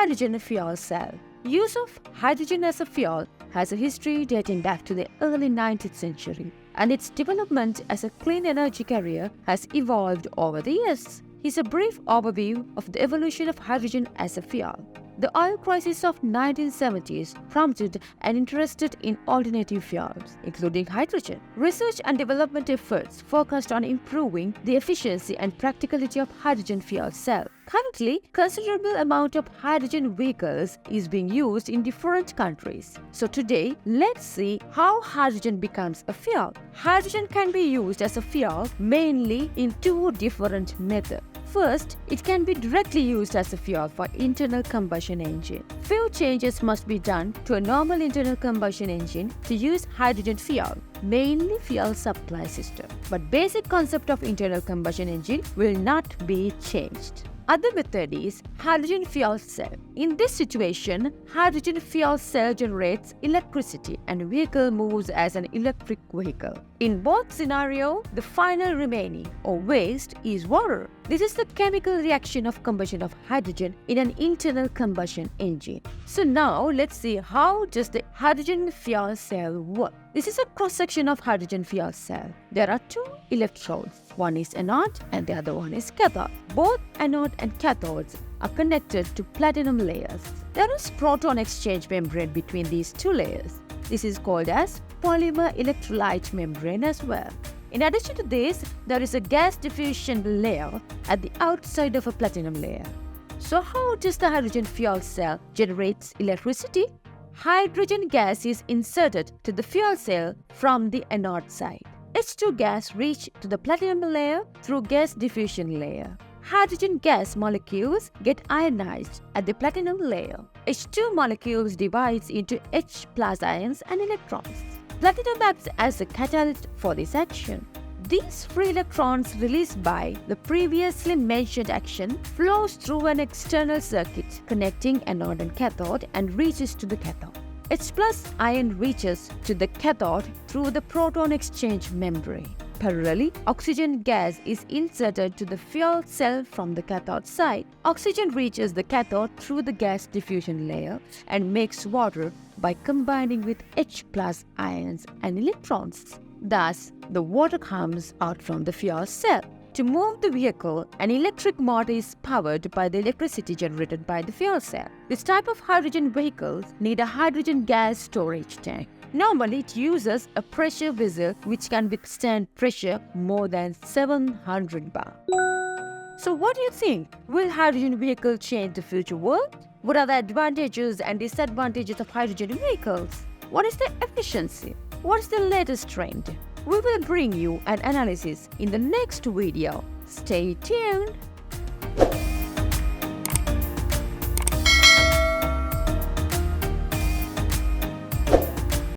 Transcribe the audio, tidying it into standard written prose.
Hydrogen fuel cell. Use of hydrogen as a fuel has a history dating back to the early 19th century, and its development as a clean energy carrier has evolved over the years. Here's a brief overview of the evolution of hydrogen as a fuel. The oil crisis of 1970s prompted an interest in alternative fuels, including hydrogen. Research and development efforts focused on improving the efficiency and practicality of hydrogen fuel cell. Currently, considerable amount of hydrogen vehicles is being used in different countries. So today, let's see how hydrogen becomes a fuel. Hydrogen can be used as a fuel mainly in two different methods. First, it can be directly used as a fuel for internal combustion engine. Few changes must be done to a normal internal combustion engine to use hydrogen fuel, mainly fuel supply system. But basic concept of internal combustion engine will not be changed. Other method is hydrogen fuel cell. In this situation, hydrogen fuel cell generates electricity and vehicle moves as an electric vehicle. In both scenarios, the final remaining or waste is water. This is the chemical reaction of combustion of hydrogen in an internal combustion engine. So now let's see how does the hydrogen fuel cell work. This is a cross-section of hydrogen fuel cell. There are two electrodes. One is anode and the other one is cathode. Both anode and cathodes are connected to platinum layers. There is proton exchange membrane between these two layers. This is called as polymer electrolyte membrane as well. In addition to this, there is a gas diffusion layer at the outside of a platinum layer. So how does the hydrogen fuel cell generate electricity? Hydrogen gas is inserted to the fuel cell from the anode side. H2 gas reaches to the platinum layer through gas diffusion layer. Hydrogen gas molecules get ionized at the platinum layer. H2 molecules divides into H plus ions and electrons. Platinum acts as a catalyst for this action. These free electrons released by the previously mentioned action flows through an external circuit connecting anode and cathode and reaches to the cathode. H plus ion reaches to the cathode through the proton exchange membrane. Parallelly, oxygen gas is inserted to the fuel cell from the cathode side. Oxygen reaches the cathode through the gas diffusion layer and makes water by combining with H plus ions and electrons. Thus, the water comes out from the fuel cell. To move the vehicle, an electric motor is powered by the electricity generated by the fuel cell. This type of hydrogen vehicles need a hydrogen gas storage tank. Normally, it uses a pressure vessel which can withstand pressure more than 700 bar. So what do you think? Will hydrogen vehicle change the future world? What are the advantages and disadvantages of hydrogen vehicles? What is the efficiency? What is the latest trend? We will bring you an analysis in the next video. Stay tuned.